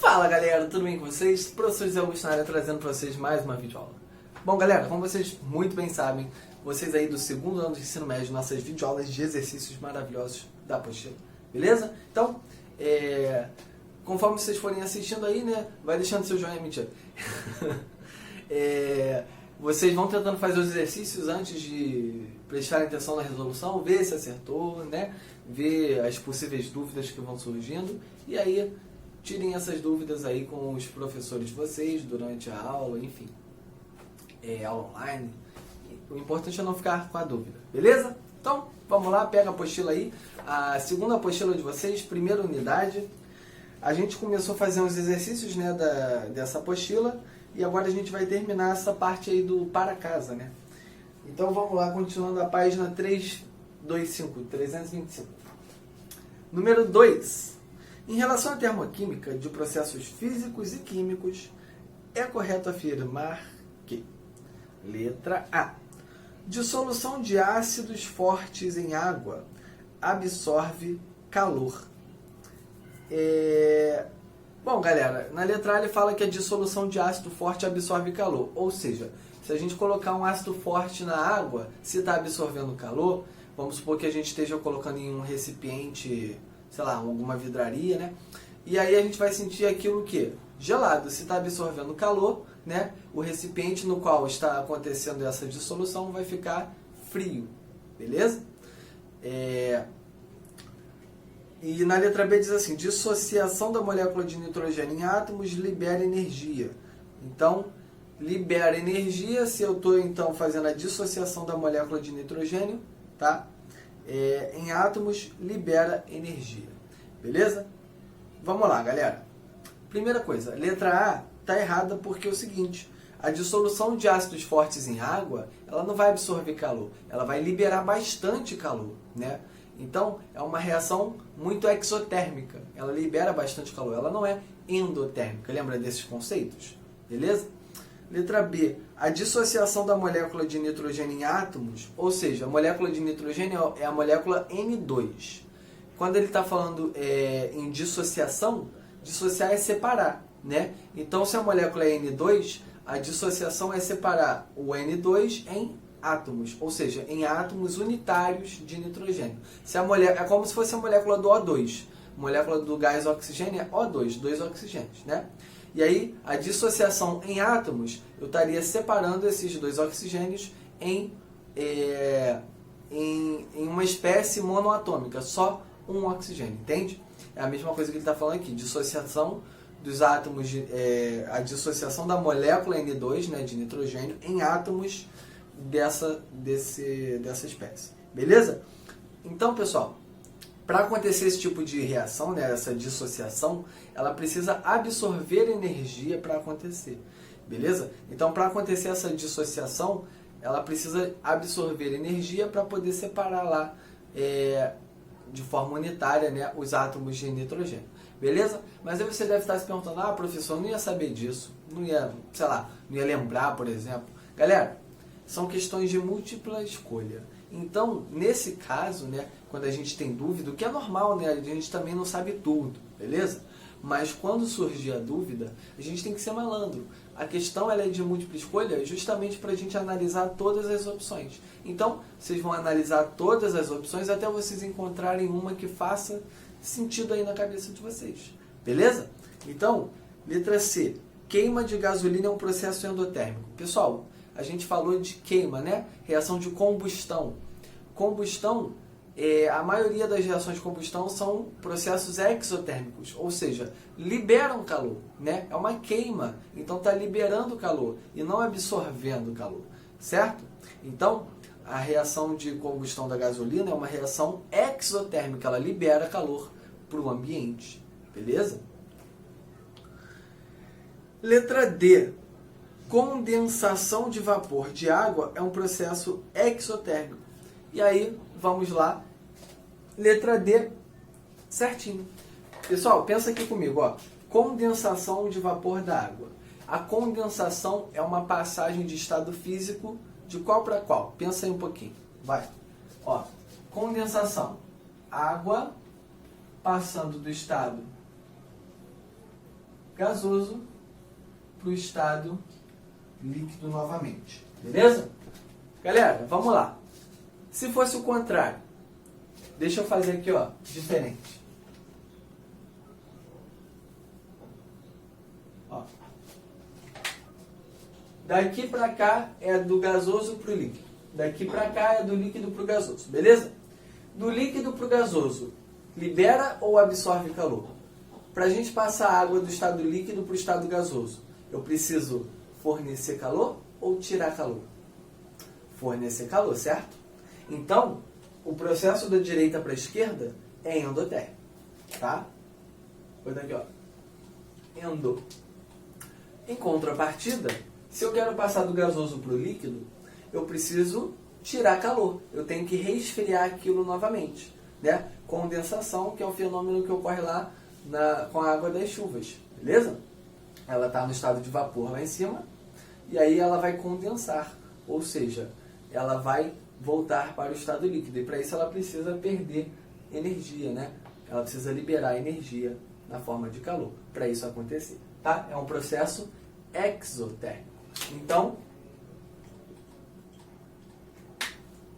Fala galera, tudo bem com vocês? Professor José Augusto na área, trazendo para vocês mais uma videoaula. Bom galera, como vocês muito bem sabem, vocês aí do segundo ano de ensino médio, nossas videoaulas de exercícios maravilhosos da apostila, beleza? Então, conforme vocês forem assistindo aí, né, vai deixando seu joinha, mentira. Vocês vão tentando fazer os exercícios antes de prestar atenção na resolução, ver se acertou, né, ver as possíveis dúvidas que vão surgindo, e aí tirem essas dúvidas aí com os professores de vocês durante a aula, enfim, aula online. O importante é não ficar com a dúvida, beleza? Então, vamos lá, pega a apostila aí, a segunda apostila de vocês, primeira unidade. A gente começou a fazer uns exercícios, né, dessa apostila, e agora a gente vai terminar essa parte aí do para casa, né? Então vamos lá, continuando a página 325. Número 2. Em relação à termoquímica de processos físicos e químicos, é correto afirmar que: letra A. Dissolução de ácidos fortes em água absorve calor. Bom, galera, na letra A ele fala que a dissolução de ácido forte absorve calor. Ou seja, se a gente colocar um ácido forte na água, se está absorvendo calor, vamos supor que a gente esteja colocando em um recipiente, sei lá, alguma vidraria, né? E aí a gente vai sentir aquilo que? Gelado. Se está absorvendo calor, né? O recipiente no qual está acontecendo essa dissolução vai ficar frio, beleza? E na letra B diz assim: dissociação da molécula de nitrogênio em átomos libera energia. Então, libera energia se eu estou então fazendo a dissociação da molécula de nitrogênio, tá? Em átomos, libera energia. Beleza? Vamos lá, galera. Primeira coisa, letra A está errada porque é o seguinte: a dissolução de ácidos fortes em água, ela não vai absorver calor, ela vai liberar bastante calor, né? Então, é uma reação muito exotérmica. Ela libera bastante calor, ela não é endotérmica. Lembra desses conceitos? Beleza? Letra B. A dissociação da molécula de nitrogênio em átomos, ou seja, a molécula de nitrogênio é a molécula N2. Quando ele está falando em dissociação, dissociar é separar, né? Então, se a molécula é N2, a dissociação é separar o N2 em átomos, ou seja, em átomos unitários de nitrogênio. É como se fosse a molécula do O2. A molécula do gás oxigênio é O2, dois oxigênios, né? E aí, a dissociação em átomos, eu estaria separando esses dois oxigênios em uma espécie monoatômica, só um oxigênio, entende? É a mesma coisa que ele está falando aqui, dissociação dos átomos, a dissociação da molécula N2, né, de nitrogênio, em átomos dessa espécie. Beleza? Então, pessoal, para acontecer esse tipo de reação, né, essa dissociação, ela precisa absorver energia para acontecer. Beleza? Então, para acontecer essa dissociação, ela precisa absorver energia para poder separar lá de forma unitária, né, os átomos de nitrogênio. Beleza? Mas aí você deve estar se perguntando: ah, professor, eu não ia saber disso, não ia, sei lá, não ia lembrar, por exemplo. Galera, são questões de múltipla escolha. Então, nesse caso, né, quando a gente tem dúvida, o que é normal, né, a gente também não sabe tudo, beleza? Mas quando surgir a dúvida, a gente tem que ser malandro. A questão ela é de múltipla escolha justamente para a gente analisar todas as opções. Então, vocês vão analisar todas as opções até vocês encontrarem uma que faça sentido aí na cabeça de vocês. Beleza? Então, letra C. Queima de gasolina é um processo endotérmico. Pessoal, a gente falou de queima, né? Reação de combustão. Combustão, a maioria das reações de combustão são processos exotérmicos, ou seja, liberam calor, né? É uma queima, então está liberando calor e não absorvendo calor, certo? Então, a reação de combustão da gasolina é uma reação exotérmica, ela libera calor para o ambiente, beleza? Letra D. Condensação de vapor de água é um processo exotérmico. E aí, vamos lá. Letra D, certinho. Pessoal, pensa aqui comigo, ó. Condensação de vapor da água. A condensação é uma passagem de estado físico de qual para qual? Pensa aí um pouquinho. Vai. Ó, condensação. Água passando do estado gasoso para o estado líquido novamente. Beleza? Galera, vamos lá. Se fosse o contrário, deixa eu fazer aqui, ó, diferente. Ó. Daqui para cá é do gasoso para o líquido. Daqui para cá é do líquido para o gasoso. Beleza? Do líquido para o gasoso, libera ou absorve calor? Para a gente passar a água do estado líquido para o estado gasoso, eu preciso fornecer calor ou tirar calor? Fornecer calor, certo? Então, o processo da direita para a esquerda é endotérmico, tá? Vou dar aqui, ó. Endo. Em contrapartida, se eu quero passar do gasoso para o líquido, eu preciso tirar calor. Eu tenho que resfriar aquilo novamente, né? Condensação, que é um fenômeno que ocorre lá com a água das chuvas, beleza? Ela está no estado de vapor lá em cima, e aí ela vai condensar, ou seja, ela vai voltar para o estado líquido, e para isso ela precisa perder energia, né? Ela precisa liberar energia na forma de calor, para isso acontecer, tá? É um processo exotérmico. Então,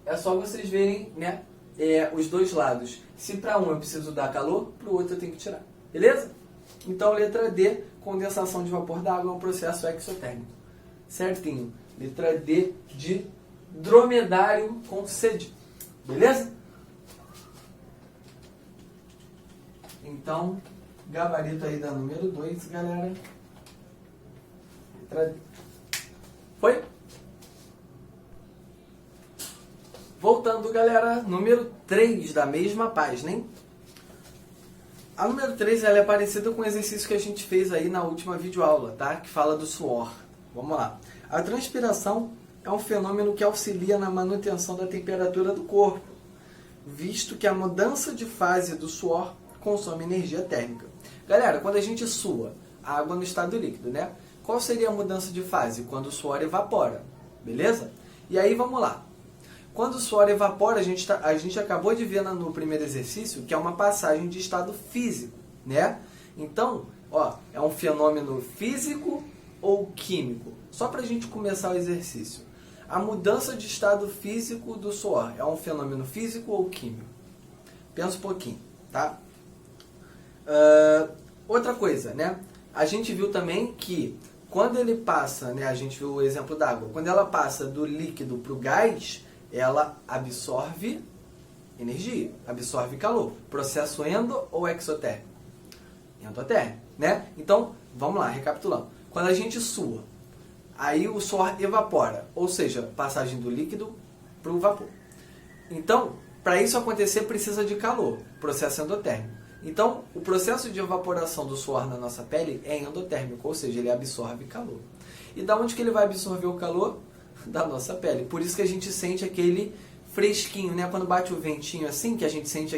é só vocês verem, né, os dois lados. Se para um eu preciso dar calor, para o outro eu tenho que tirar. Beleza? Então, letra D, condensação de vapor da água é um processo exotérmico. Certinho. Letra D de dromedário com sede. Beleza? Então, gabarito aí da número 2, galera. Letra D. Foi? Voltando, galera, número 3 da mesma página, hein? A número 3 ela é parecida com o exercício que a gente fez aí na última videoaula, tá? Que fala do suor. Vamos lá. A transpiração é um fenômeno que auxilia na manutenção da temperatura do corpo, visto que a mudança de fase do suor consome energia térmica. Galera, quando a gente sua água no estado líquido, né? Qual seria a mudança de fase? Quando o suor evapora, beleza? E aí, vamos lá. Quando o suor evapora, a gente acabou de ver no primeiro exercício que é uma passagem de estado físico, né? Então, ó, é um fenômeno físico ou químico? Só para a gente começar o exercício. A mudança de estado físico do suor é um fenômeno físico ou químico? Pensa um pouquinho, tá? Outra coisa, né? A gente viu também que quando ele passa, né? A gente viu o exemplo da água. Quando ela passa do líquido para o gás, ela absorve energia, absorve calor. Processo endo ou exotérmico? Endotérmico, né? Então, vamos lá, recapitulando. Quando a gente sua, aí o suor evapora, ou seja, passagem do líquido para o vapor. Então, para isso acontecer, precisa de calor, processo endotérmico. Então, o processo de evaporação do suor na nossa pele é endotérmico, ou seja, ele absorve calor. E da onde que ele vai absorver o calor? Da nossa pele. Por isso que a gente sente aquele fresquinho, né? Quando bate o ventinho assim, que a gente sente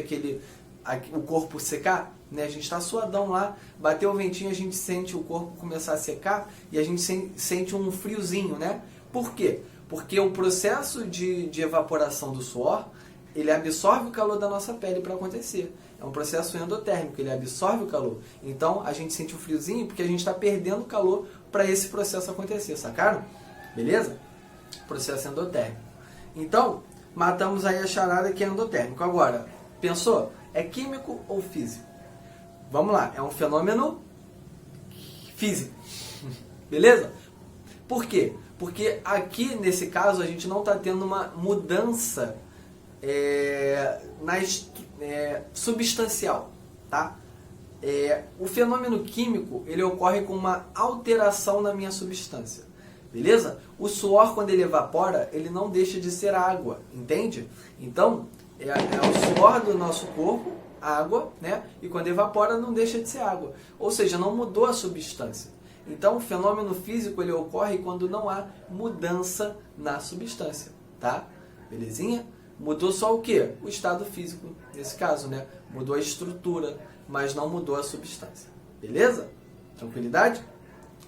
o corpo secar, né? A gente está suadão lá, bateu o ventinho, a gente sente o corpo começar a secar e a gente sente um friozinho, né? Por quê? Porque o processo de evaporação do suor, ele absorve o calor da nossa pele para acontecer. É um processo endotérmico, ele absorve o calor. Então, a gente sente o friozinho porque a gente está perdendo calor para esse processo acontecer, sacaram? Beleza? Processo endotérmico. Então, matamos aí a charada que é endotérmico. Agora, pensou? É químico ou físico? Vamos lá, é um fenômeno físico. Beleza? Por quê? Porque aqui, nesse caso, a gente não está tendo uma mudança substancial, tá? O fenômeno químico, ele ocorre com uma alteração na minha substância. Beleza? O suor, quando ele evapora, ele não deixa de ser água, entende? Então, é o suor do nosso corpo, água, né? E quando evapora, não deixa de ser água. Ou seja, não mudou a substância. Então, o fenômeno físico, ele ocorre quando não há mudança na substância, tá? Belezinha? Mudou só o quê? O estado físico, nesse caso, né? Mudou a estrutura, mas não mudou a substância. Beleza? Tranquilidade?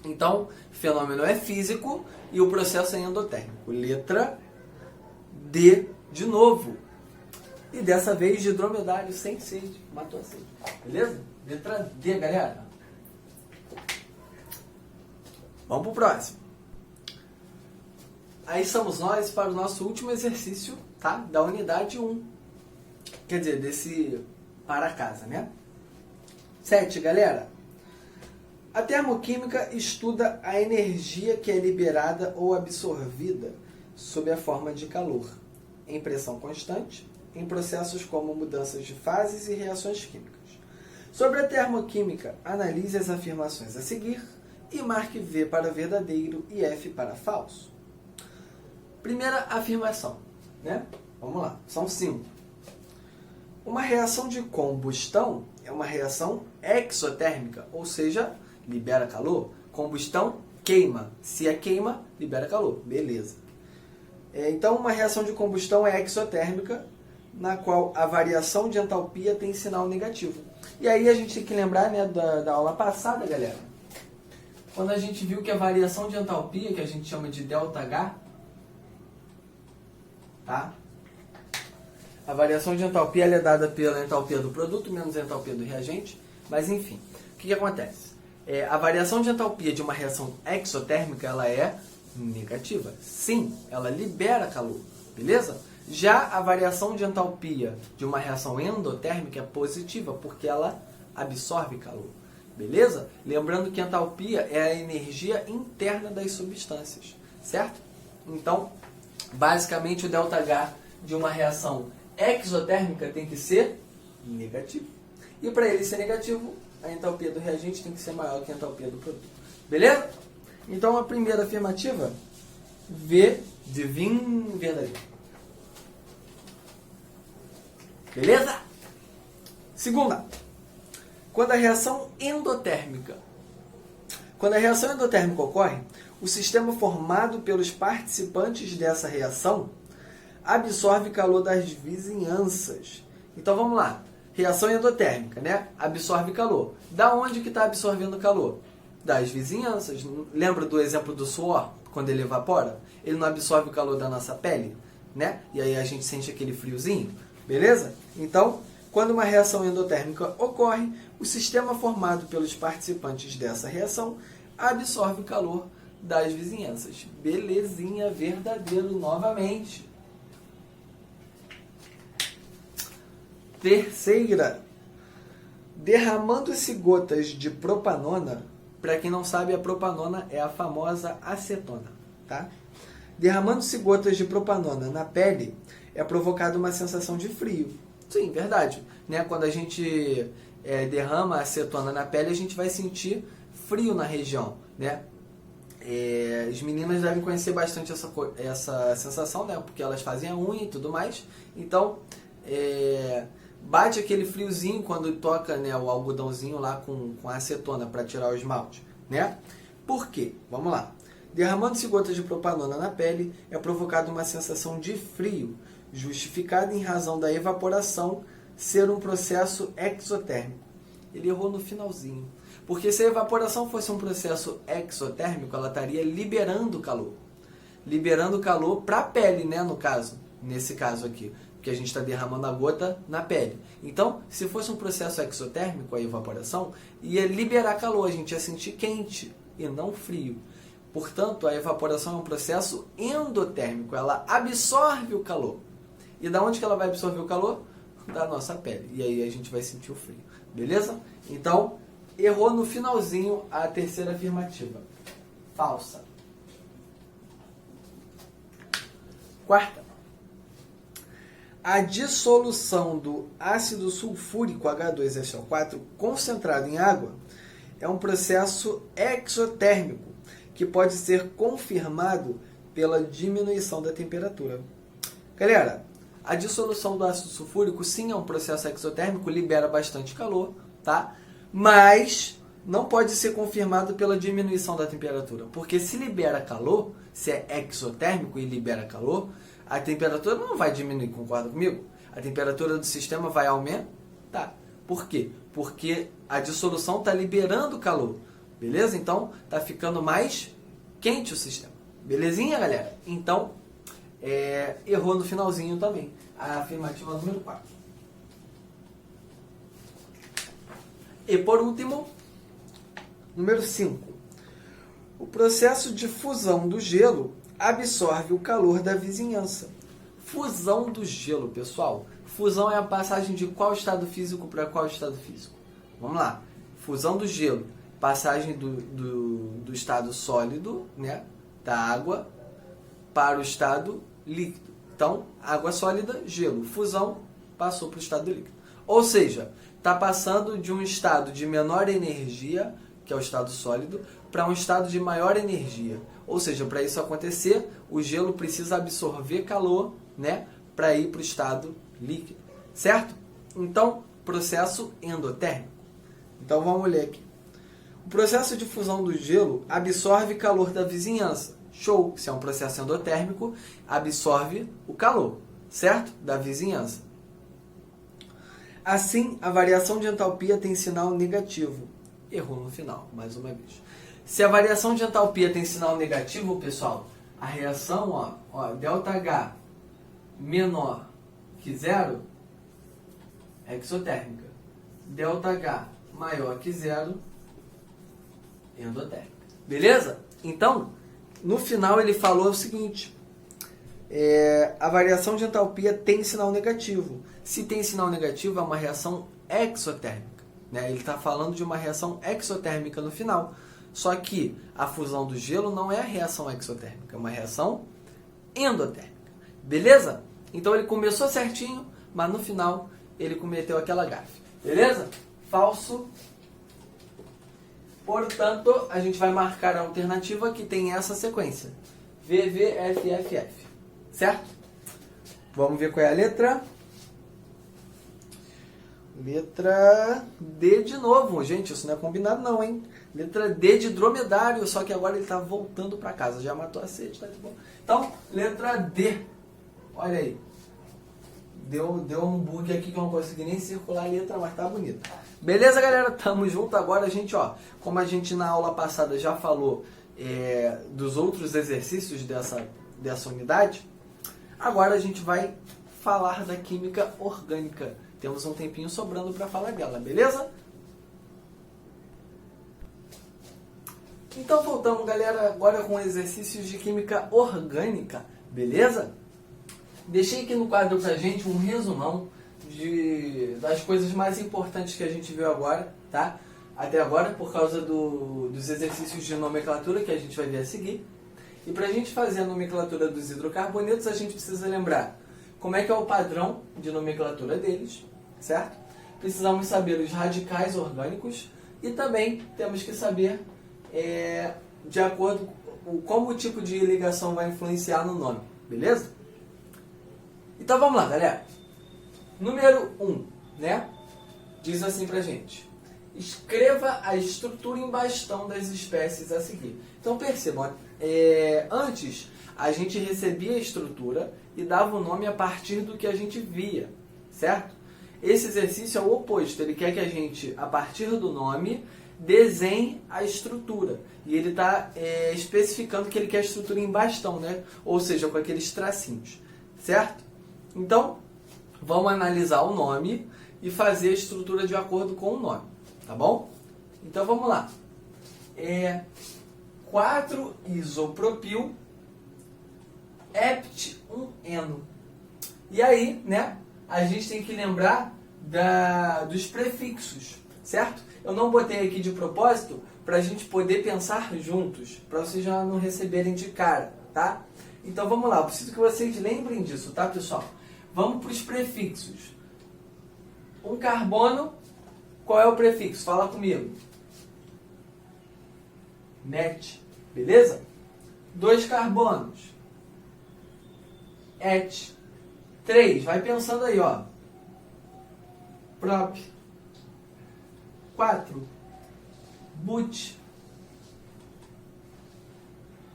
Então, fenômeno é físico e o processo é endotérmico. Letra D de novo. E dessa vez de dromedário sem sede. Matou a sede. Beleza? Letra D, galera. Vamos pro próximo. Aí estamos nós para o nosso último exercício, tá? Da unidade 1. Quer dizer, desse para casa, né? 7, galera. A termoquímica estuda a energia que é liberada ou absorvida sob a forma de calor, em pressão constante, em processos como mudanças de fases e reações químicas. Sobre a termoquímica, analise as afirmações a seguir e marque V para verdadeiro e F para falso. Primeira afirmação, né? Vamos lá, são 5. Uma reação de combustão é uma reação exotérmica, ou seja, libera calor. Combustão, queima. Se é queima, libera calor. Beleza. Então, uma reação de combustão é exotérmica, na qual a variação de entalpia tem sinal negativo. E aí a gente tem que lembrar, né, da aula passada, galera, quando a gente viu que a variação de entalpia, que a gente chama de ΔH, tá? A variação de entalpia ela é dada pela entalpia do produto menos a entalpia do reagente. Mas enfim, o que acontece? A variação de entalpia de uma reação exotérmica ela é negativa. Sim, ela libera calor, beleza? Já a variação de entalpia de uma reação endotérmica é positiva, porque ela absorve calor, beleza? Lembrando que a entalpia é a energia interna das substâncias, certo? Então, basicamente o ΔH de uma reação exotérmica tem que ser negativo. E para ele ser negativo, a entalpia do reagente tem que ser maior que a entalpia do produto. Beleza? Então a primeira afirmativa, V de vinho verdadeiro. Beleza? Segunda, quando a reação endotérmica ocorre, o sistema formado pelos participantes dessa reação absorve calor das vizinhanças. Então vamos lá. Reação endotérmica, né? Absorve calor. Da onde que está absorvendo calor? Das vizinhanças. Lembra do exemplo do suor? Quando ele evapora? Ele não absorve o calor da nossa pele, né? E aí a gente sente aquele friozinho. Beleza? Então, quando uma reação endotérmica ocorre, o sistema formado pelos participantes dessa reação absorve calor das vizinhanças. Belezinha, verdadeiro novamente. Terceira, derramando-se gotas de propanona. Para quem não sabe, a propanona é a famosa acetona, tá? Derramando-se gotas de propanona na pele, é provocada uma sensação de frio. Sim, verdade, né? Quando a gente derrama acetona na pele, a gente vai sentir frio na região, né? As meninas devem conhecer bastante essa sensação, né? Porque elas fazem a unha e tudo mais. Então, bate aquele friozinho quando toca, né, o algodãozinho lá com a acetona para tirar o esmalte, né? Por quê? Vamos lá. Derramando-se gotas de propanona na pele, é provocada uma sensação de frio, justificada em razão da evaporação ser um processo exotérmico. Ele errou no finalzinho. Porque se a evaporação fosse um processo exotérmico, ela estaria liberando calor. Liberando calor para a pele, né, no caso. Nesse caso aqui. Porque a gente está derramando a gota na pele. Então, se fosse um processo exotérmico, a evaporação, ia liberar calor, a gente ia sentir quente e não frio. Portanto, a evaporação é um processo endotérmico, ela absorve o calor. E da onde que ela vai absorver o calor? Da nossa pele. E aí a gente vai sentir o frio. Beleza? Então, errou no finalzinho a terceira afirmativa. Falsa. Quarta. A dissolução do ácido sulfúrico H2SO4 concentrado em água é um processo exotérmico que pode ser confirmado pela diminuição da temperatura. Galera, a dissolução do ácido sulfúrico sim é um processo exotérmico, libera bastante calor, tá? Mas não pode ser confirmado pela diminuição da temperatura, porque se libera calor, se é exotérmico e libera calor, a temperatura não vai diminuir, concorda comigo? A temperatura do sistema vai aumentar. Por quê? Porque a dissolução está liberando calor. Beleza? Então, está ficando mais quente o sistema. Belezinha, galera? Então, errou no finalzinho também. A afirmativa número 4. E por último, número 5. O processo de fusão do gelo absorve o calor da vizinhança. Fusão do gelo, pessoal. Fusão é a passagem de qual estado físico para qual estado físico? Vamos lá. Fusão do gelo. Passagem do estado sólido, né, da água, para o estado líquido. Então, água sólida, gelo. Fusão, passou para o estado líquido. Ou seja, está passando de um estado de menor energia, que é o estado sólido, para um estado de maior energia. Ou seja, para isso acontecer, o gelo precisa absorver calor, né, para ir para o estado líquido. Certo? Então, processo endotérmico. Então, vamos ler aqui. O processo de fusão do gelo absorve calor da vizinhança. Show! Se é um processo endotérmico, absorve o calor, certo? Da vizinhança. Assim, a variação de entalpia tem sinal negativo. Errou no final, mais uma vez. Se a variação de entalpia tem sinal negativo, pessoal, a reação, ΔH menor que zero, é exotérmica. ΔH maior que zero, endotérmica. Beleza? Então, no final ele falou o seguinte: a variação de entalpia tem sinal negativo. Se tem sinal negativo, é uma reação exotérmica, né? Ele está falando de uma reação exotérmica no final. Só que a fusão do gelo não é a reação exotérmica, é uma reação endotérmica. Beleza? Então ele começou certinho, mas no final ele cometeu aquela gafe. Beleza? Falso. Portanto, a gente vai marcar a alternativa que tem essa sequência. VVFFF. Certo? Vamos ver qual é a letra. Letra D de novo. Gente, isso não é combinado não, hein? Letra D de dromedário, só que agora ele está voltando para casa. Já matou a sede, tá de bom. Então, letra D. Olha aí. Deu um bug aqui que eu não consegui nem circular a letra, mas tá bonita. Beleza, galera? Tamo junto agora, gente, ó. Como a gente na aula passada já falou dos outros exercícios dessa unidade, agora a gente vai falar da química orgânica. Temos um tempinho sobrando para falar dela, beleza? Então voltamos, galera, agora com exercícios de química orgânica, beleza? Deixei aqui no quadro pra gente um resumão das coisas mais importantes que a gente viu agora, tá? Até agora, por causa dos exercícios de nomenclatura que a gente vai ver a seguir. E para a gente fazer a nomenclatura dos hidrocarbonetos, a gente precisa lembrar como é que é o padrão de nomenclatura deles, certo? Precisamos saber os radicais orgânicos e também temos que saber, de acordo com como o tipo de ligação vai influenciar no nome, beleza? Então vamos lá, galera. Número 1, né? Diz assim pra gente: escreva a estrutura em bastão das espécies a seguir. Então percebam, antes a gente recebia a estrutura e dava o nome a partir do que a gente via, certo? Esse exercício é o oposto, ele quer que a gente, a partir do nome, desenhe a estrutura. E ele está especificando que ele quer a estrutura em bastão, né? Ou seja, com aqueles tracinhos, certo? Então, vamos analisar o nome e fazer a estrutura de acordo com o nome, tá bom? Então vamos lá. 4-isopropil hept-1-eno. E aí, né, a gente tem que lembrar dos prefixos, certo? Eu não botei aqui de propósito para a gente poder pensar juntos, para vocês já não receberem de cara, tá? Então vamos lá, eu preciso que vocês lembrem disso, tá, pessoal? Vamos para os prefixos. Um carbono, qual é o prefixo? Fala comigo. Met, beleza? 2 carbonos. Et. 3, vai pensando aí, ó. Prop. 4. But.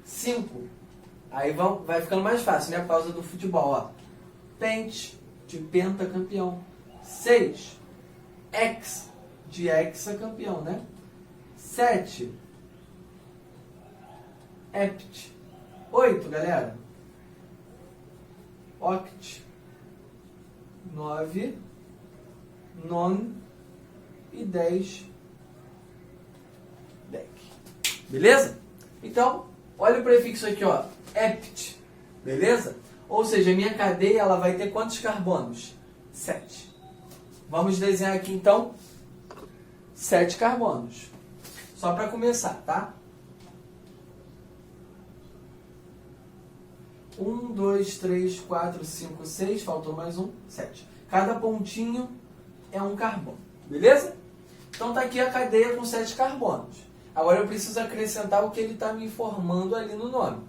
5. Aí vai ficando mais fácil, né? Por causa do futebol, ó. Pent, de pentacampeão. 6. Hex, de hexacampeão, né? 7. Hept. 8, galera. Oct. 9. Non. E 10. Dec. Beleza? Então, olha o prefixo aqui, ó, ept, beleza? Ou seja, a minha cadeia ela vai ter quantos carbonos? 7. Vamos desenhar aqui então 7 carbonos. Só para começar, tá? 1, 2, 3, 4, 5, 6, faltou mais um, 7. Cada pontinho é um carbono, beleza? Então tá aqui a cadeia com 7 carbonos. Agora eu preciso acrescentar o que ele está me informando ali no nome.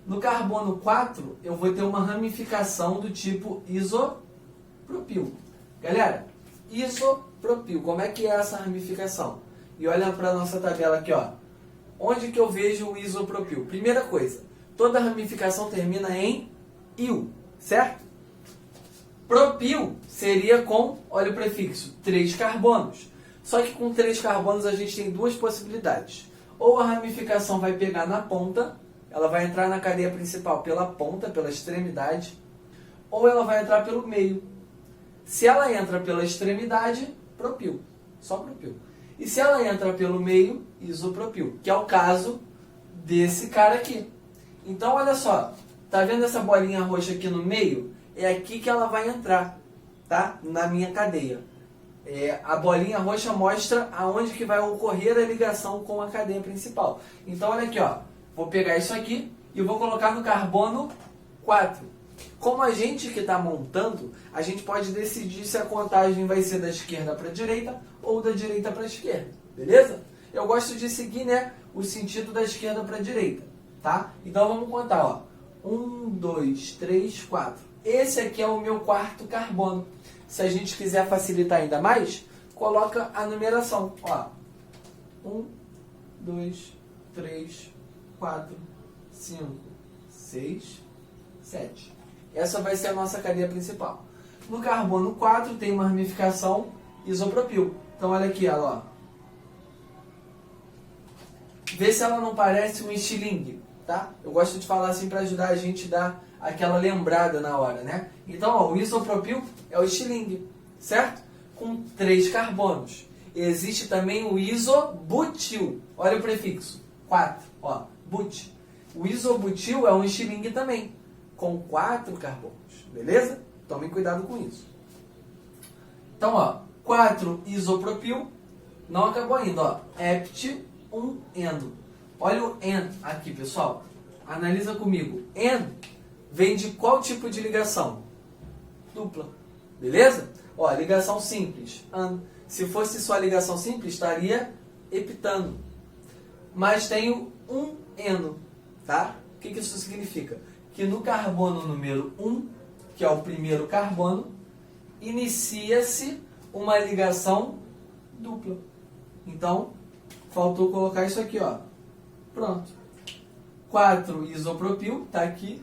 No carbono 4, eu vou ter uma ramificação do tipo isopropil. Galera, isopropil, como é que é essa ramificação? E olha para a nossa tabela aqui, ó. Onde que eu vejo o isopropil? Primeira coisa, toda ramificação termina em il, certo? Propil seria com, olha o prefixo, 3 carbonos. Só que com 3 carbonos a gente tem duas possibilidades. Ou a ramificação vai pegar na ponta, ela vai entrar na cadeia principal pela ponta, pela extremidade, ou ela vai entrar pelo meio. Se ela entra pela extremidade, propil, só propil. E se ela entra pelo meio, isopropil, que é o caso desse cara aqui. Então, olha só, tá vendo essa bolinha roxa aqui no meio? É aqui que ela vai entrar, tá? Na minha cadeia. A bolinha roxa mostra aonde que vai ocorrer a ligação com a cadeia principal. Então, olha aqui, ó. Vou pegar isso aqui e vou colocar no carbono 4. Como a gente que está montando, a gente pode decidir se a contagem vai ser da esquerda para a direita ou da direita para a esquerda, beleza? Eu gosto de seguir, né, o sentido da esquerda para a direita, tá? Então vamos contar, ó. 1, 2, 3, 4. Esse aqui é o meu quarto carbono. Se a gente quiser facilitar ainda mais, coloca a numeração, ó. 1, 2, 3, 4, 5, 6, 7. Essa vai ser a nossa cadeia principal. No carbono 4 tem uma ramificação isopropil. Então olha aqui ela, ó. Vê se ela não parece um estilingue, tá? Eu gosto de falar assim para ajudar a gente a dar aquela lembrada na hora, né? Então, ó, o isopropil é o estilingue, certo? Com 3 carbonos. Existe também o isobutil. Olha o prefixo, 4, ó, but. O isobutil é um estilingue também, com 4 carbonos, beleza? Tomem cuidado com isso. Então, ó, 4 isopropil, não acabou ainda, ó, ept, 1 eno. Olha o en aqui, pessoal. Analisa comigo. En vem de qual tipo de ligação? Dupla, beleza? Ó, ligação simples, an. Se fosse só ligação simples, estaria heptano. Mas tem um eno, tá? O que isso significa? Que no carbono número 1, que é o primeiro carbono, inicia-se uma ligação dupla. Então, faltou colocar isso aqui, ó. Pronto. 4 isopropil, tá aqui.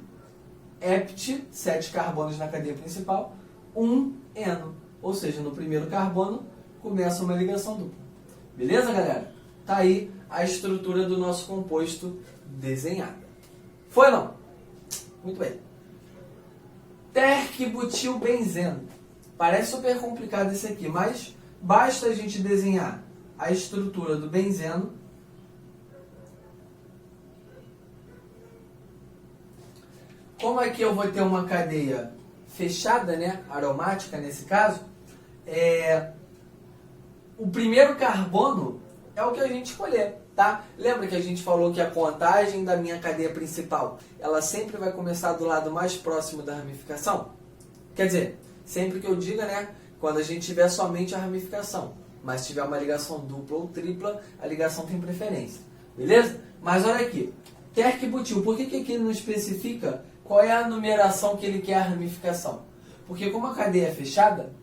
Ept, 7 carbonos na cadeia principal. 1 eno. Ou seja, no primeiro carbono, começa uma ligação dupla. Beleza, galera? Tá aí a estrutura do nosso composto desenhada. Foi ou não? Muito bem. Terc-butilbenzeno. Parece super complicado esse aqui, mas basta a gente desenhar a estrutura do benzeno. Como aqui eu vou ter uma cadeia fechada, né, aromática nesse caso, o primeiro carbono é o que a gente escolher, tá? Lembra que a gente falou que a contagem da minha cadeia principal, ela sempre vai começar do lado mais próximo da ramificação? Quer dizer, sempre que eu diga, né, quando a gente tiver somente a ramificação, mas se tiver uma ligação dupla ou tripla, a ligação tem preferência, beleza? Mas olha aqui, terc-butil, por que aqui ele não especifica qual é a numeração que ele quer a ramificação? Porque como a cadeia é fechada,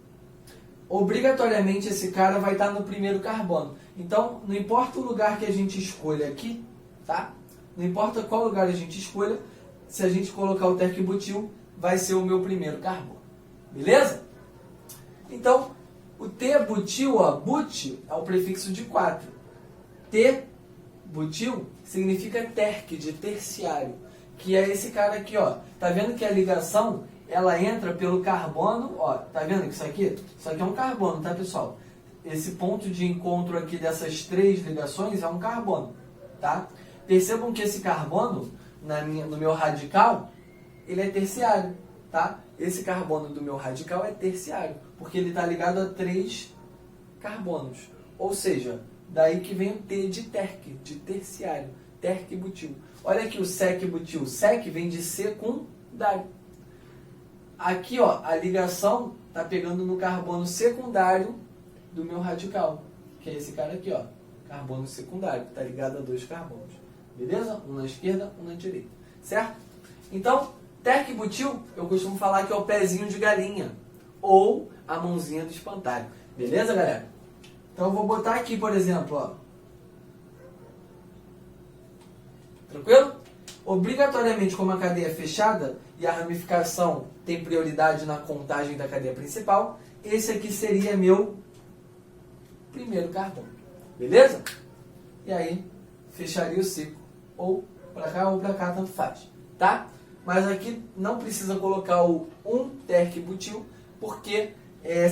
obrigatoriamente esse cara vai estar no primeiro carbono. Então, não importa o lugar que a gente escolha aqui, tá? Não importa qual lugar a gente escolha, se a gente colocar o terc-butil, vai ser o meu primeiro carbono. Beleza? Então, o T-butil, ó, but é o prefixo de 4. T-butil significa terc, de terciário, que é esse cara aqui, ó. Tá vendo que a ligação, ela entra pelo carbono, ó. Tá vendo que isso aqui? Isso aqui é um carbono, tá, pessoal? Esse ponto de encontro aqui dessas 3 ligações é um carbono, tá? Percebam que esse carbono, no meu radical, ele é terciário, tá? Esse carbono do meu radical é terciário, porque ele está ligado a 3 carbonos. Ou seja, daí que vem o T de terc, de terciário, terc-butil. Olha aqui o sec-butil. Sec vem de secundário. Aqui, ó, a ligação está pegando no carbono secundário do meu radical, que é esse cara aqui, ó, carbono secundário, que está ligado a 2 carbonos. Beleza? Um na esquerda, um na direita. Certo? Então, terc-butil, eu costumo falar que é o pezinho de galinha, ou a mãozinha do espantalho. Beleza, galera? Então, eu vou botar aqui, por exemplo, ó. Tranquilo? Obrigatoriamente, como a cadeia é fechada e a ramificação tem prioridade na contagem da cadeia principal, esse aqui seria meu primeiro carbono. Beleza? E aí, fecharia o ciclo. Ou para cá ou para cá, tanto faz. Tá? Mas aqui não precisa colocar o 1-terc-butil, porque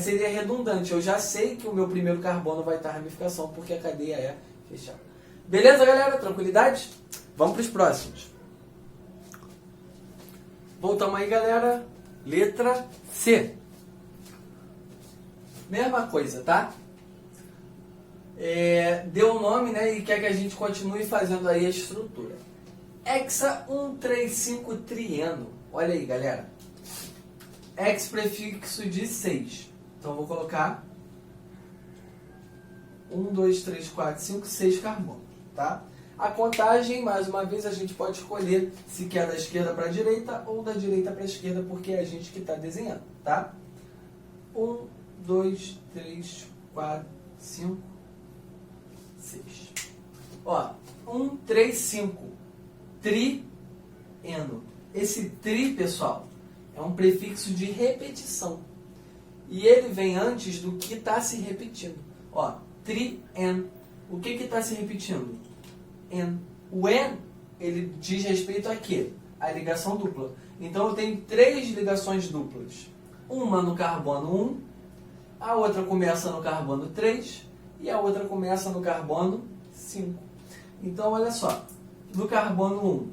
seria redundante. Eu já sei que o meu primeiro carbono vai estar ramificação, porque a cadeia é fechada. Beleza, galera? Tranquilidade? Vamos para os próximos. Voltamos aí, galera. Letra C. Mesma coisa, tá? Deu o nome, né? E quer que a gente continue fazendo aí a estrutura. Hexa 135 trieno. Olha aí, galera. Hex prefixo de 6. Então eu vou colocar 1, 2, 3, 4, 5, 6 carbonos, tá? A contagem, mais uma vez, a gente pode escolher se quer da esquerda para a direita ou da direita para a esquerda, porque é a gente que está desenhando, tá? 1, 2, 3, 4, 5, 6. Ó, 1, 3, 5. Trieno. Esse tri, pessoal, é um prefixo de repetição. E ele vem antes do que está se repetindo. Ó, trien. O que está se repetindo? En. O en, ele diz respeito a quê? A ligação dupla. Então eu tenho 3 ligações duplas. Uma no carbono 1, a outra começa no carbono 3 e a outra começa no carbono 5. Então olha só, no carbono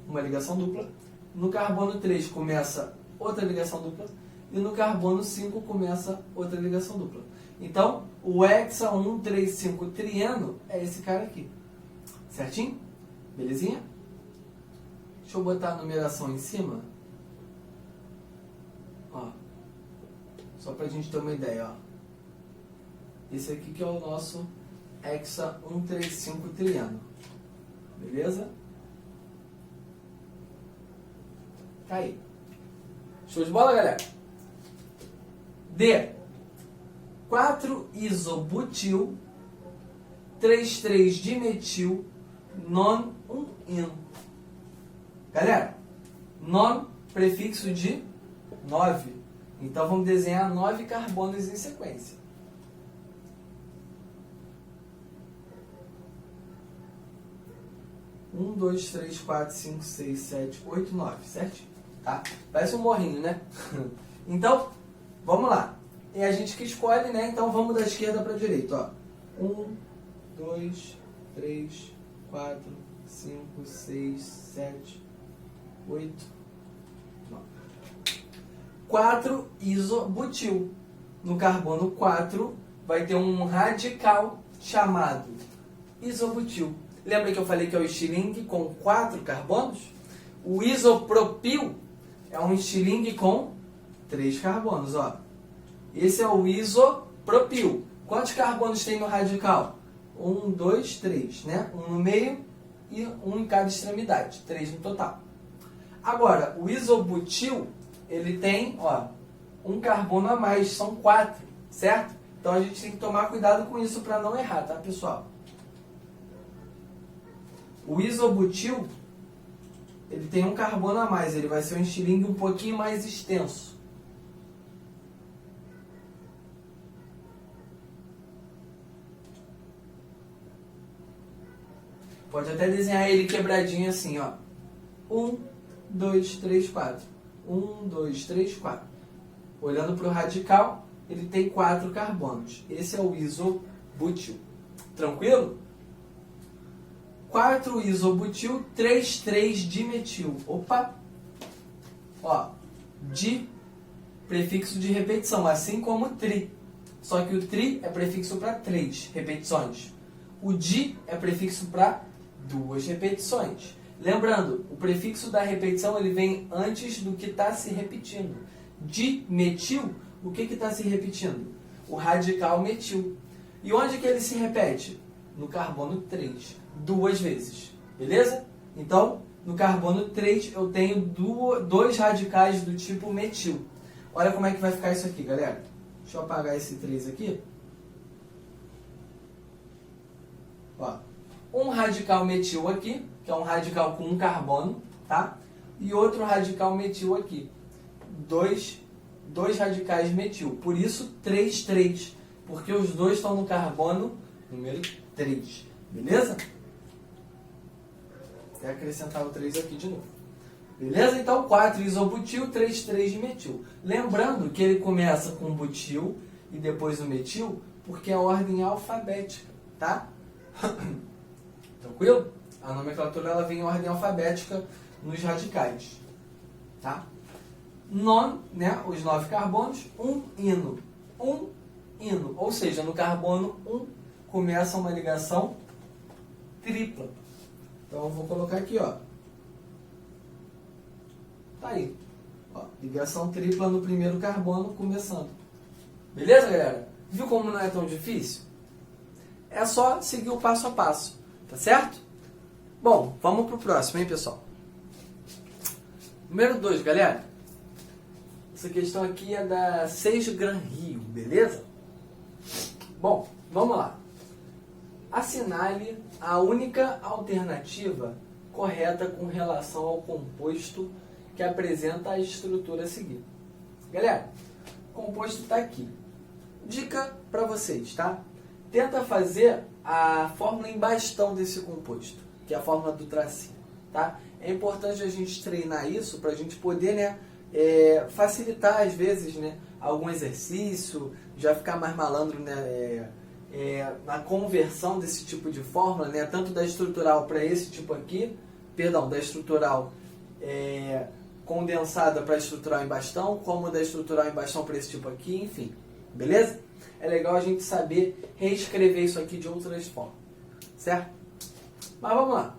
1, uma ligação dupla, no carbono 3 começa outra ligação dupla e no carbono 5 começa outra ligação dupla. Então, o hexa 135 trieno é esse cara aqui. Certinho? Belezinha? Deixa eu botar a numeração em cima. Ó. Só pra gente ter uma ideia, ó. Esse aqui que é o nosso hexa 135 trieno. Beleza? Tá aí. Show de bola, galera? D. 4-isobutil 3,3-dimetil non-1-in. Galera, non prefixo de 9. Então vamos desenhar 9 carbonos em sequência. Um, 2, 3, 4, 5, 6, 7, 8, 9, certo? Tá? Parece um morrinho, né? Então, vamos lá. É a gente que escolhe, né? Então vamos da esquerda para a direita, ó. 1, 2, 3, 4, 5, 6, 7, 8, 9. 4-isobutil. No carbono 4 vai ter um radical chamado isobutil. Lembra que eu falei que é o estilingue com 4 carbonos? O isopropil é um estilingue com 3 carbonos, ó. Esse é o isopropil. Quantos carbonos tem no radical? 1, 2, 3, né? Um no meio e um em cada extremidade. 3 no total. Agora, o isobutil, ele tem, ó, um carbono a mais. São 4, certo? Então a gente tem que tomar cuidado com isso para não errar, tá, pessoal? O isobutil, ele tem um carbono a mais. Ele vai ser um estilingue um pouquinho mais extenso. Pode até desenhar ele quebradinho assim, ó. 1, 2, 3, 4. 1, 2, 3, 4. Olhando para o radical, ele tem 4 carbonos. Esse é o isobutil. Tranquilo? 4-isobutil, 3,3-dimetil. Opa! Ó, di, prefixo de repetição, assim como tri. Só que o tri é prefixo para 3 repetições. O di é prefixo para 2 repetições. Lembrando, o prefixo da repetição ele vem antes do que está se repetindo. Dimetil, o que está se repetindo? O radical metil. E onde que ele se repete? No carbono 3, 2 vezes. Beleza? Então, no carbono 3 eu tenho dois radicais do tipo metil. Olha como é que vai ficar isso aqui, galera. Deixa eu apagar esse 3 aqui. Ó, um radical metil aqui, que é um radical com um carbono, tá? E outro radical metil aqui. Dois radicais metil. Por isso, 3, 3. Porque os dois estão no carbono número 3. Beleza? Vou acrescentar o 3 aqui de novo. Beleza? Então, 4-isobutil, 3,3-dimetil. Lembrando que ele começa com butil e depois o metil, porque é a ordem alfabética, tá? Tranquilo? A nomenclatura ela vem em ordem alfabética nos radicais, tá? Né? Os 9 carbonos, um ino. Ou seja, no carbono 1 começa uma ligação tripla. Então, eu vou colocar aqui, ó. Tá aí. Ó, ligação tripla no primeiro carbono começando. Beleza, galera? Viu como não é tão difícil? É só seguir o passo a passo. Tá certo? Bom, vamos pro próximo, hein, pessoal? Número 2, galera. Essa questão aqui é da Seixo Gran Rio, beleza? Bom, vamos lá. Assinale a única alternativa correta com relação ao composto que apresenta a estrutura a seguir. Galera, o composto está aqui. Dica para vocês, tá? Tenta fazer a fórmula em bastão desse composto, que é a fórmula do tracinho, tá? É importante a gente treinar isso para a gente poder, né, facilitar às vezes, né, algum exercício, já ficar mais malandro, né, na conversão desse tipo de fórmula, né, tanto da estrutural para esse tipo aqui, perdão, da estrutural condensada para estrutural em bastão, como da estrutural em bastão para esse tipo aqui, enfim, beleza? É legal a gente saber reescrever isso aqui de outras formas, certo? Mas vamos lá.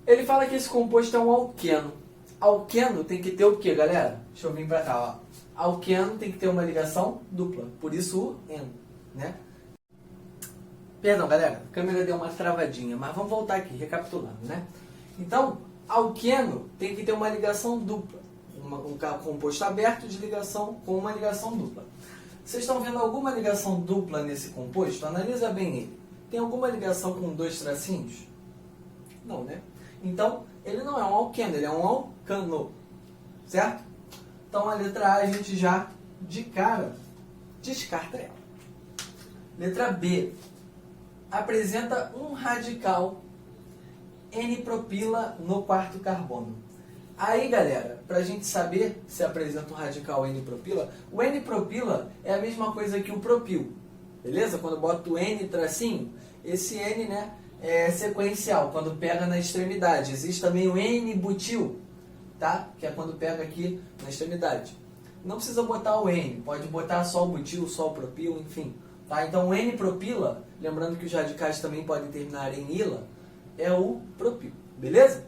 Ele fala que esse composto é um alqueno. Alqueno tem que ter o que, galera? Deixa eu vir para cá, ó. Alqueno tem que ter uma ligação dupla, por isso o eno, né? Perdão, galera, a câmera deu uma travadinha, mas vamos voltar aqui, recapitulando, né? Então, alqueno tem que ter uma ligação dupla, um composto aberto de ligação com uma ligação dupla. Vocês estão vendo alguma ligação dupla nesse composto? Analisa bem ele. Tem alguma ligação com 2 tracinhos? Não, né? Então, ele não é um alqueno, ele é um alcano, certo? Então, a letra A a gente já, de cara, descarta ela. Letra B. Apresenta um radical N-propila no 4º carbono. Aí, galera, para a gente saber se apresenta um radical N-propila, o N-propila é a mesma coisa que o propil, beleza? Quando bota o N tracinho, esse N, né, é sequencial, quando pega na extremidade. Existe também o N-butil, tá? Que é quando pega aqui na extremidade. Não precisa botar o N, pode botar só o butil, só o propil, enfim. Tá? Então, o N-propila, lembrando que os radicais também podem terminar em ila, é o propil, beleza?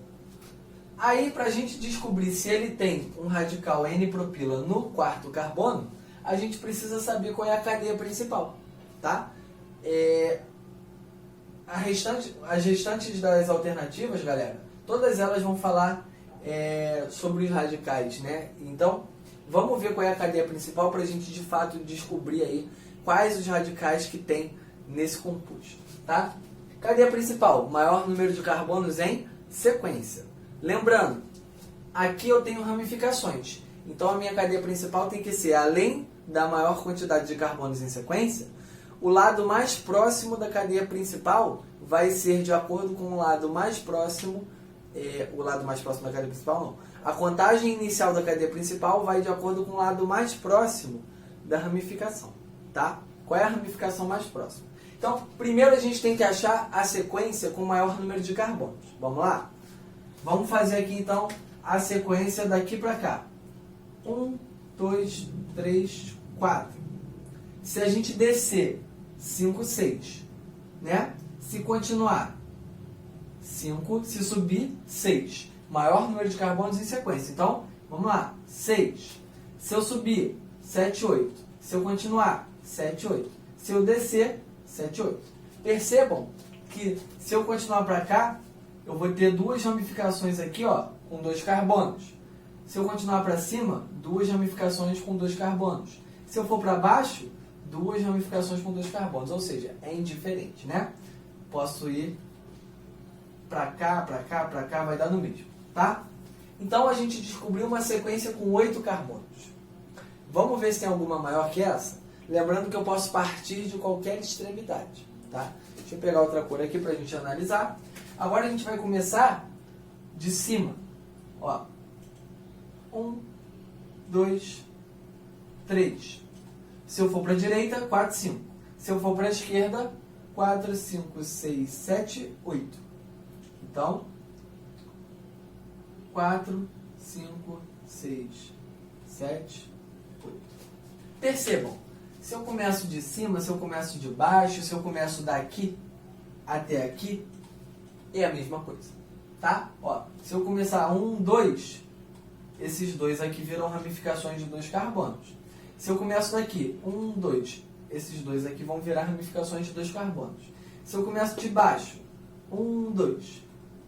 Aí, para a gente descobrir se ele tem um radical N-propila no 4º carbono, a gente precisa saber qual é a cadeia principal, tá? As restantes das alternativas, galera, todas elas vão falar sobre os radicais, né? Então, vamos ver qual é a cadeia principal para a gente, de fato, descobrir aí quais os radicais que tem nesse composto, tá? Cadeia principal, maior número de carbonos em sequência. Lembrando, aqui eu tenho ramificações. Então a minha cadeia principal tem que ser, além da maior quantidade de carbonos em sequência, o lado mais próximo da cadeia principal vai ser de acordo com o lado mais próximo, da cadeia principal não. A contagem inicial da cadeia principal vai de acordo com o lado mais próximo da ramificação, tá? Qual é a ramificação mais próxima? Então, primeiro a gente tem que achar a sequência com o maior número de carbonos. Vamos lá? Vamos fazer aqui, então, a sequência daqui para cá. 1, 2, 3, 4. Se a gente descer, 5, 6. Né? Se continuar, 5. Se subir, 6. Maior número de carbonos em sequência. Então, vamos lá. 6. Se eu subir, 7, 8. Se eu continuar, 7, 8. Se eu descer, 7, 8. Percebam que se eu continuar para cá, eu vou ter duas ramificações aqui, ó, com 2 carbonos. Se eu continuar para cima, duas ramificações com 2 carbonos. Se eu for para baixo, duas ramificações com 2 carbonos. Ou seja, é indiferente, né? Posso ir para cá, para cá, para cá, vai dar no mesmo, tá? Então a gente descobriu uma sequência com 8 carbonos. Vamos ver se tem alguma maior que essa? Lembrando que eu posso partir de qualquer extremidade, tá? Deixa eu pegar outra cor aqui para a gente analisar. Agora a gente vai começar de cima. Ó, 1, 2, 3. Se eu for para a direita, 4, 5. Se eu for para a esquerda, 4, 5, 6, 7, 8. Então, 4, 5, 6, 7, 8. Percebam, se eu começo de cima, se eu começo de baixo, se eu começo daqui até aqui, é a mesma coisa, tá? Ó, se eu começar 1, 2, esses dois aqui viram ramificações de 2 carbonos. Se eu começo daqui, 1, 2, esses dois aqui vão virar ramificações de 2 carbonos. Se eu começo de baixo, 1, 2,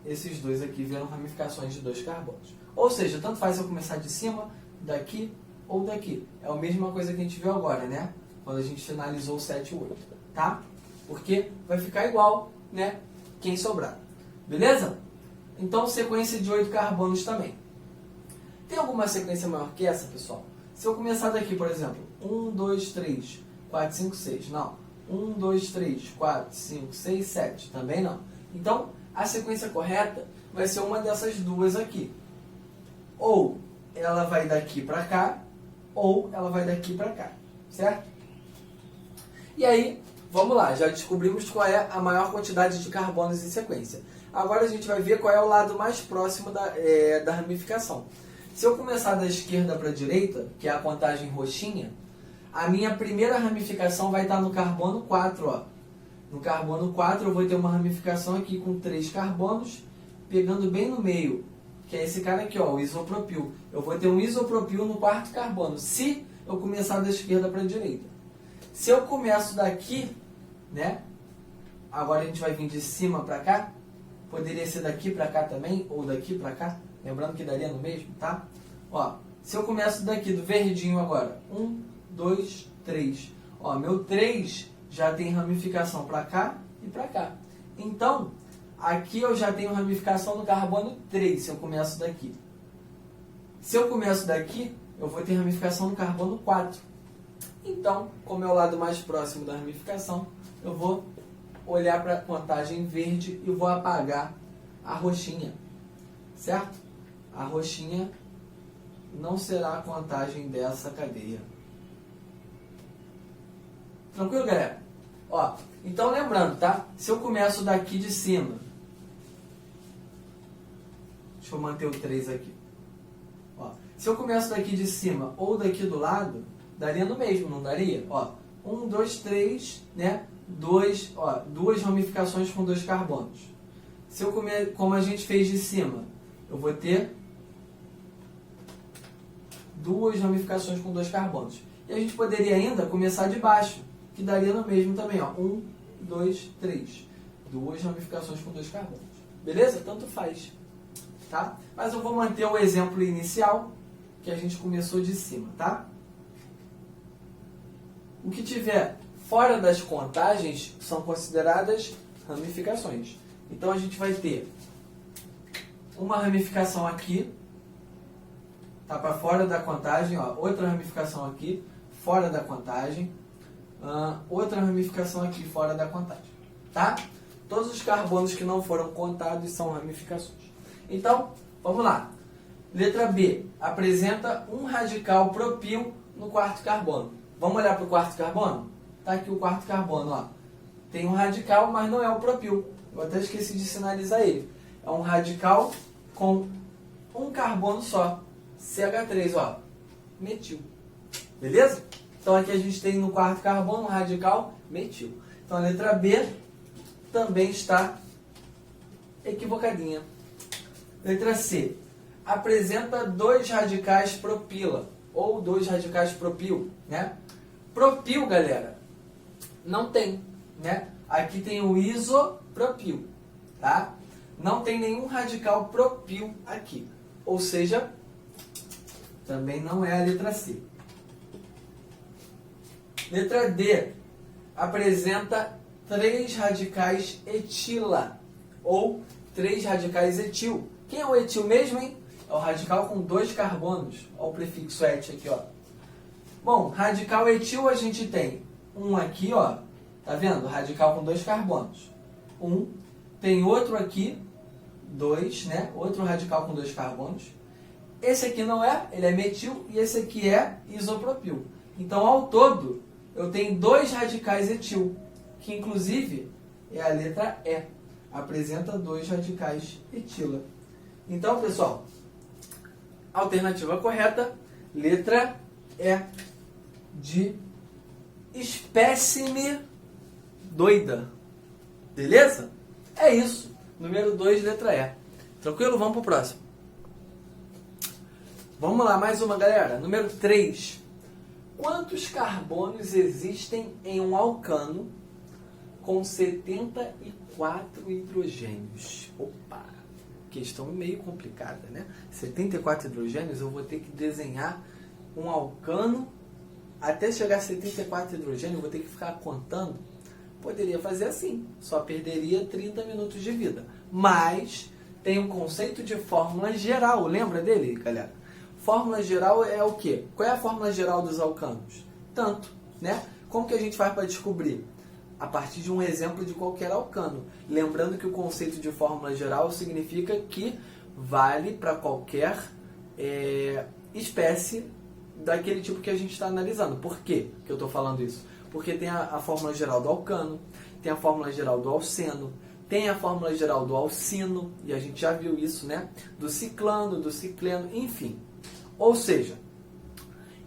esses dois aqui viram ramificações de 2 carbonos. Ou seja, tanto faz se eu começar de cima, daqui ou daqui. É a mesma coisa que a gente viu agora, né? Quando a gente finalizou o 7 e 8, tá? Porque vai ficar igual, né? Quem sobrar. Beleza? Então, sequência de 8 carbonos também. Tem alguma sequência maior que essa, pessoal? Se eu começar daqui, por exemplo, 1, 2, 3, 4, 5, 6. Não. 1, 2, 3, 4, 5, 6, 7. Também não. Então, a sequência correta vai ser uma dessas duas aqui. Ou ela vai daqui para cá, ou ela vai daqui para cá. Certo? E aí, vamos lá. Já descobrimos qual é a maior quantidade de carbonos em sequência. Agora a gente vai ver qual é o lado mais próximo da ramificação. Se eu começar da esquerda para a direita, que é a contagem roxinha, a minha primeira ramificação vai estar no carbono 4. Ó. No carbono 4 eu vou ter uma ramificação aqui com 3 carbonos, pegando bem no meio, que é esse cara aqui, ó, o isopropil. Eu vou ter um isopropil no 4º carbono, se eu começar da esquerda para a direita. Se eu começo daqui, né? Agora a gente vai vir de cima para cá. Poderia ser daqui para cá também, ou daqui para cá. Lembrando que daria no mesmo, tá? Ó, se eu começo daqui do verdinho agora, 1, 2, 3. Ó, meu 3 já tem ramificação para cá e para cá. Então, aqui eu já tenho ramificação no carbono 3, se eu começo daqui. Se eu começo daqui, eu vou ter ramificação no carbono 4. Então, como é o lado mais próximo da ramificação, eu vou olhar para a contagem verde e vou apagar a roxinha. Certo? A roxinha não será a contagem dessa cadeia. Tranquilo, galera? Ó, então lembrando, tá? Se eu começo daqui de cima, deixa eu manter o 3 aqui. Ó, se eu começo daqui de cima ou daqui do lado, daria no mesmo, não daria? Ó, 1, 2, 3, né? 2, ó, duas ramificações com 2 carbonos. Se eu como a gente fez de cima, eu vou ter duas ramificações com 2 carbonos. E a gente poderia ainda começar de baixo, que daria no mesmo também, ó. 1, 2, 3. Duas ramificações com 2 carbonos. Beleza? Tanto faz. Tá? Mas eu vou manter o exemplo inicial, que a gente começou de cima, tá? O que tiver fora das contagens são consideradas ramificações. Então a gente vai ter uma ramificação aqui, tá para fora da contagem, ó, outra ramificação aqui, fora da contagem, outra ramificação aqui, fora da contagem, tá? Todos os carbonos que não foram contados são ramificações. Então, vamos lá. Letra B, apresenta um radical propil no 4º carbono. Vamos olhar para o 4º carbono? Tá aqui o 4º carbono, ó. tem um radical, mas não é o propil. Eu até esqueci de sinalizar ele. É um radical com um carbono só, CH3, ó, metil. Beleza? Então aqui a gente tem no quarto carbono um radical metil. Então a letra B também está equivocadinha. Letra C. Apresenta 2 radicais propila, ou 2 radicais propil, né? Propil, galera, não tem, né? Aqui tem o isopropil, tá? Não tem nenhum radical propil aqui. Ou seja, também não é a letra C. Letra D. Apresenta 3 radicais etila, ou 3 radicais etil. Quem é o etil mesmo, hein? É o radical com 2 carbonos. Olha o prefixo et aqui, ó. Bom, radical etil a gente tem um aqui, ó. Tá vendo? Radical com 2 carbonos. Tem outro aqui, 2, né? Outro radical com 2 carbonos. Esse aqui não é, ele é metil, e esse aqui é isopropil. Então, ao todo, eu tenho 2 radicais etil, que inclusive é a letra E. Apresenta 2 radicais etila. Então, pessoal, alternativa correta, letra E, de espécime doida. Beleza? É isso. Número 2, letra E. Tranquilo? Vamos para o próximo. Vamos lá, mais uma, galera. Número 3. Quantos carbonos existem em um alcano com 74 hidrogênios? Opa! Questão meio complicada, né? 74 hidrogênios, eu vou ter que desenhar um alcano. Até chegar a 74 hidrogênios, eu vou ter que ficar contando. Poderia fazer assim, só perderia 30 minutos de vida. Mas tem um conceito de fórmula geral, lembra dele, galera? Fórmula geral é o quê? Qual é a fórmula geral dos alcanos? Tanto, né? Como que a gente faz para descobrir? A partir de um exemplo de qualquer alcano. Lembrando que o conceito de fórmula geral significa que vale para qualquer espécie daquele tipo que a gente está analisando. Por quê que eu estou falando isso? Porque tem a fórmula geral do alcano, tem a fórmula geral do alceno, tem a fórmula geral do alcino, e a gente já viu isso, né? Do ciclano, do cicleno, enfim. Ou seja,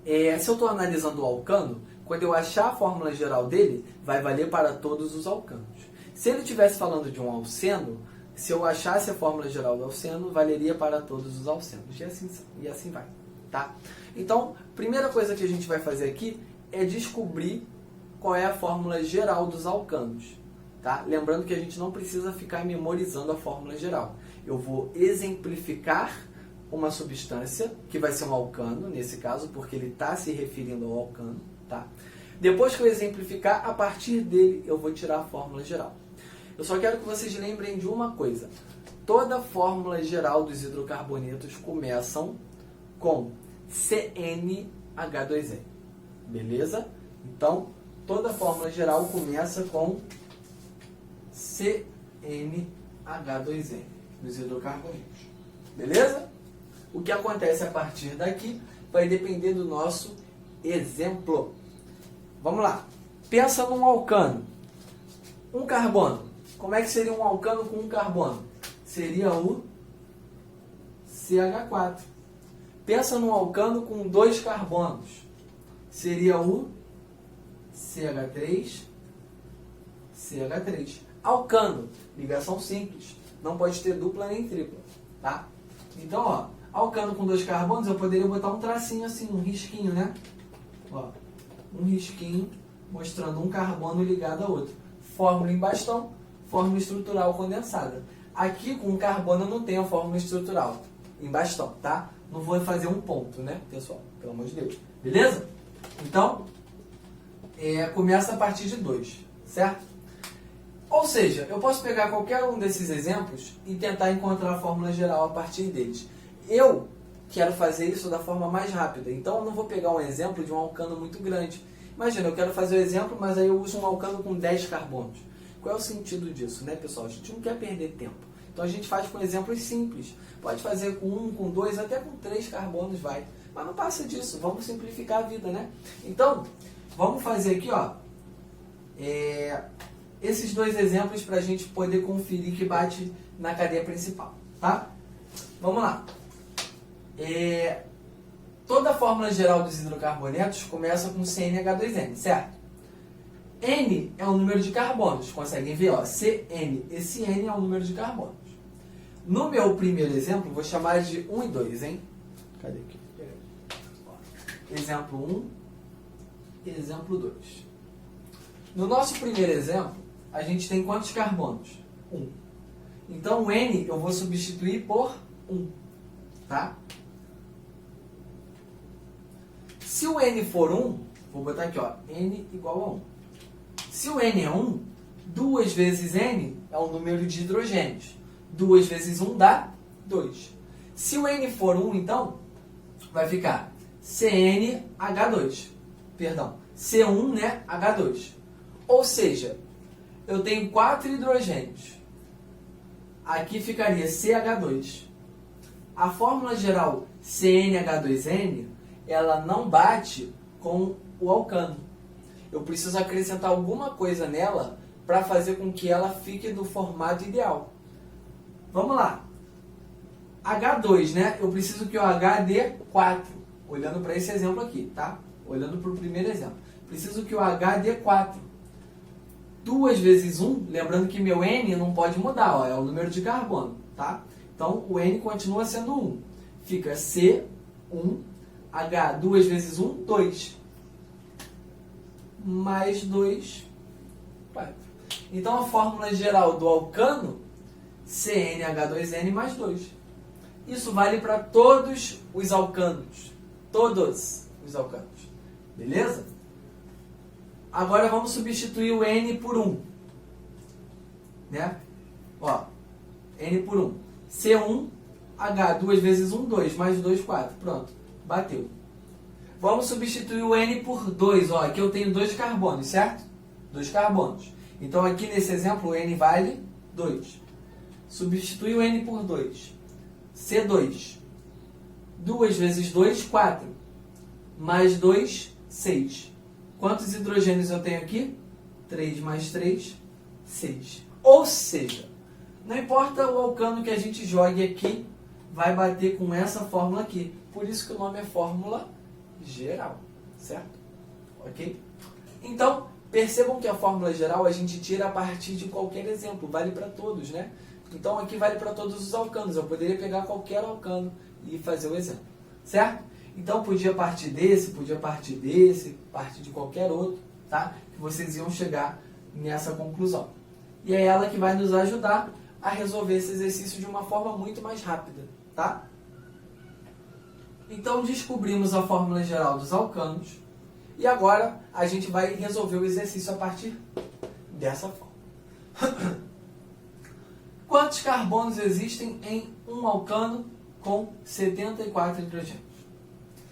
se eu estou analisando o alcano, quando eu achar a fórmula geral dele, vai valer para todos os alcanos. Se ele estivesse falando de um alceno, se eu achasse a fórmula geral do alceno, valeria para todos os alcenos. E assim vai, tá? Então, primeira coisa que a gente vai fazer aqui é descobrir qual é a fórmula geral dos alcanos, tá? Lembrando que a gente não precisa ficar memorizando a fórmula geral. Eu vou exemplificar uma substância, que vai ser um alcano, nesse caso, porque ele está se referindo ao alcano, tá? Depois que eu exemplificar, a partir dele eu vou tirar a fórmula geral. Eu só quero que vocês lembrem de uma coisa. Toda fórmula geral dos hidrocarbonetos começam com CnH2n. Beleza? Então, toda fórmula geral começa com CnH2n dos hidrocarbonetos. Beleza? O que acontece a partir daqui vai depender do nosso exemplo. Vamos lá. Pensa num alcano. Um carbono. Como é que seria um alcano com um carbono? Seria o CH4. Pensa num alcano com 2 carbonos. Seria o CH3, CH3. Alcano, ligação simples. Não pode ter dupla nem tripla, tá? Então, ó, alcano com 2 carbonos, eu poderia botar um tracinho assim, um risquinho, né? Ó, um risquinho mostrando um carbono ligado a outro. Fórmula em bastão, fórmula estrutural condensada. Aqui com o carbono eu não tenho a fórmula estrutural em bastão, tá? Não vou fazer um ponto, né, pessoal? Pelo amor de Deus. Beleza? Então, começa a partir de 2, certo? Ou seja, eu posso pegar qualquer um desses exemplos e tentar encontrar a fórmula geral a partir deles. Eu quero fazer isso da forma mais rápida, então eu não vou pegar um exemplo de um alcano muito grande. Imagina, eu quero fazer o exemplo, mas aí eu uso um alcano com 10 carbonos. Qual é o sentido disso, né, pessoal? A gente não quer perder tempo. Então a gente faz com exemplos simples. Pode fazer com 1, com 2, até com 3 carbonos vai. Mas não passa disso, vamos simplificar a vida, né? Então, vamos fazer aqui, ó, esses dois exemplos para a gente poder conferir que bate na cadeia principal, tá? Vamos lá. Toda a fórmula geral dos hidrocarbonetos começa com CnH2n, certo? N é o número de carbonos, conseguem ver, ó, Cn. Esse N é o número de carbonos. No meu primeiro exemplo, vou chamar de 1 e 2, hein? Cadê aqui? Exemplo 1, exemplo 2. No nosso primeiro exemplo, a gente tem quantos carbonos? 1. Então, o N eu vou substituir por 1, tá? Se o N for 1, vou botar aqui, ó, N igual a 1. Se o N é 1, 2 vezes N é o número de hidrogênios. 2 vezes 1 dá 2. Se o N for 1, então, vai ficar CnH2. Perdão, C1, né, H2. Ou seja, eu tenho 4 hidrogênios. Aqui ficaria CH2. A fórmula geral CnH2n, ela não bate com o alcano. Eu preciso acrescentar alguma coisa nela para fazer com que ela fique do formato ideal. Vamos lá. H2, né? Eu preciso que o H dê 4. Olhando para esse exemplo aqui, tá? Olhando para o primeiro exemplo. Preciso que o H dê 4. 2 vezes 1, lembrando que meu N não pode mudar, ó, é o número de carbono, tá? Então, o N continua sendo 1. Fica C1, H, 2 vezes 1, 2. Mais 2, 4. Então, a fórmula geral do alcano, CnH2n mais 2. Isso vale para todos os alcanos. Todos os alcanos. Beleza? Agora vamos substituir o N por 1. Né? Ó, N por 1. C1, H, 2 vezes 1, 2. Mais 2, 4. Pronto. Bateu. Vamos substituir o N por 2. Ó, aqui eu tenho 2 carbonos, certo? 2 carbonos. Então aqui nesse exemplo o N vale 2. Substitui o N por 2. C2. 2 vezes 2, 4. Mais 2, 6. Quantos hidrogênios eu tenho aqui? 3 mais 3, 6. Ou seja, não importa o alcano que a gente jogue aqui, vai bater com essa fórmula aqui. Por isso que o nome é fórmula geral, certo? Ok? Então, percebam que a fórmula geral a gente tira a partir de qualquer exemplo, vale para todos, né? Então, aqui vale para todos os alcanos. Eu poderia pegar qualquer alcano e fazer o exemplo, certo? Então, podia partir desse, partir de qualquer outro, tá? Que vocês iam chegar nessa conclusão. E é ela que vai nos ajudar a resolver esse exercício de uma forma muito mais rápida, tá? Então, descobrimos a fórmula geral dos alcanos e agora a gente vai resolver o exercício a partir dessa forma. Quantos carbonos existem em um alcano com 74 hidrogênios?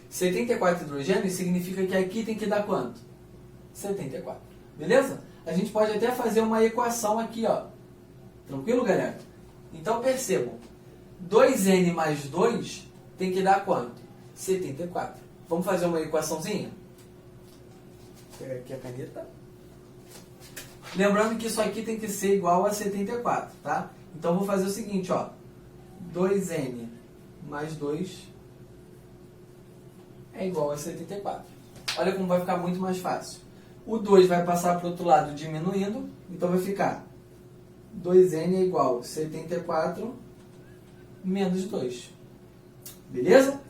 74 hidrogênios significa que aqui tem que dar quanto? 74. Beleza? A gente pode até fazer uma equação aqui, ó. Tranquilo, galera? Então, percebam. 2n mais 2 tem que dar quanto? 74. Vamos fazer uma equaçãozinha? Vou pegar aqui a caneta. Lembrando que isso aqui tem que ser igual a 74, tá? Então, vou fazer o seguinte, ó. 2n mais 2 é igual a 74. Olha como vai ficar muito mais fácil. O 2 vai passar para o outro lado diminuindo, então vai ficar 2n é igual a 74 menos 2. Beleza?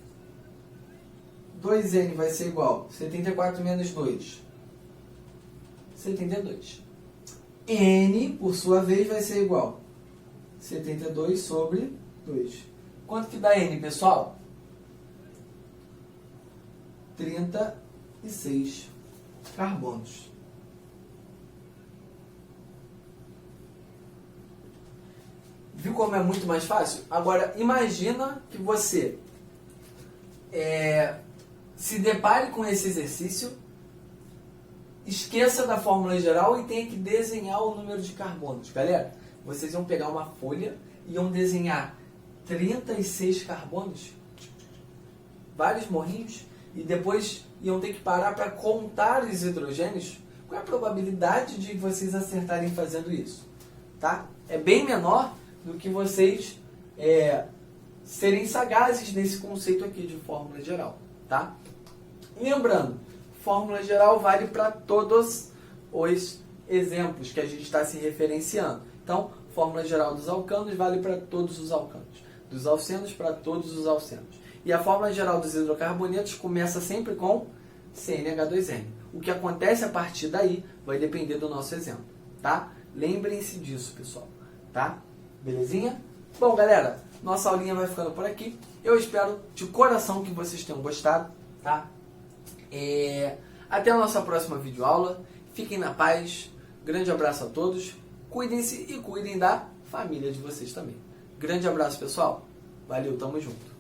2n vai ser igual a 74 menos 2. 72. N, por sua vez, vai ser igual a 72 sobre 2. Quanto que dá N, pessoal? 36 carbonos. Viu como é muito mais fácil? Agora, imagina que você se depare com esse exercício, esqueça da fórmula geral e tenha que desenhar o número de carbonos. Galera, vocês vão pegar uma folha e iam desenhar 36 carbonos, vários morrinhos, e depois iam ter que parar para contar os hidrogênios. qual é a probabilidade de vocês acertarem fazendo isso? Tá? É bem menor do que vocês serem sagazes nesse conceito aqui de fórmula geral. Tá? Lembrando, fórmula geral vale para todos os exemplos que a gente está se referenciando. Então, fórmula geral dos alcanos vale para todos os alcanos. Dos alcenos para todos os alcenos. E a fórmula geral dos hidrocarbonetos começa sempre com CnH2n. O que acontece a partir daí vai depender do nosso exemplo, tá? Lembrem-se disso, pessoal, tá? Belezinha? Bom, galera, nossa aulinha vai ficando por aqui. Eu espero de coração que vocês tenham gostado, tá? Até a nossa próxima videoaula. Fiquem na paz. Grande abraço a todos. Cuidem-se e cuidem da família de vocês também. Grande abraço, pessoal. Valeu, tamo junto.